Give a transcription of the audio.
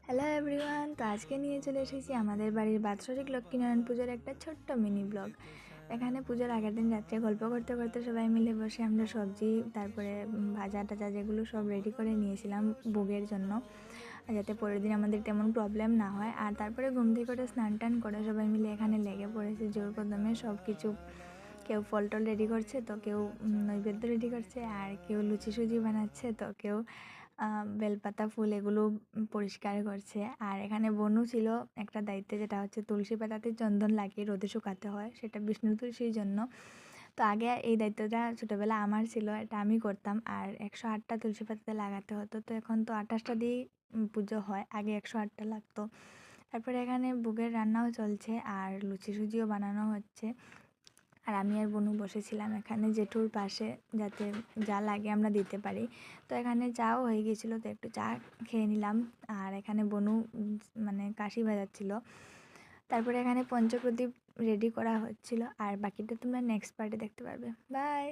Hello everyone, তো আজকে নিয়ে চলে এসেছি আমাদের বাড়ির বাৎসরিক লক্ষ্মীনারায়ণ পুজোর একটা ছোট্ট মিনি ব্লগ। এখানে পুজোর আগের দিন রাত্রে গল্প করতে করতে সবাই মিলে বসে আমরা সবজি তারপরে ভাজা টাজা যেগুলো সব রেডি করে নিয়েছিলাম ভোগের জন্য, যাতে পরের দিন আমাদের তেমন প্রবলেম না হয়। আর তারপরে ঘুম থেকে করে স্নান টান করে সবাই মিলে এখানে লেগে পড়েছে জোর কদমে সব কিছু। কেউ ফল টল রেডি করছে, তো কেউ নৈবেদ্য রেডি করছে, আর কেউ লুচি সুজি বানাচ্ছে, তো কেউ বেলপাতা ফুল এগুলো পরিষ্কার করছে। আর এখানে বনু ছিল একটা দায়িত্বে, যেটা হচ্ছে তুলসী পাতাতে চন্দন লাগিয়ে রোদে শুকাতে হয়, সেটা বিষ্ণু তুলসীর জন্য। তো আগে এই দায়িত্বটা ছোটোবেলা আমার ছিল, এটা আমি করতাম। আর 108টা তুলসী পাতাতে লাগাতে হতো, তো এখন তো 28টা দিয়েই পুজো হয়, আগে 108টা লাগতো। তারপরে এখানে ভোগের রান্নাও চলছে আর লুচি সুজিও বানানো হচ্ছে। আর আমি আর বনু বসেছিলাম এখানে জেঠুর পাশে, যাতে যা লাগে আমরা দিতে পারি। তো এখানে চাও হয়ে গিয়েছিলো, তো একটু চা খেয়ে নিলাম। আর এখানে বনু মানে কাশি বাজাচ্ছিল। তারপরে এখানে পঞ্চপ্রদীপ রেডি করা হচ্ছিল, আর বাকিটা তোমরা নেক্সট পার্টে দেখতে পারবে। বাই।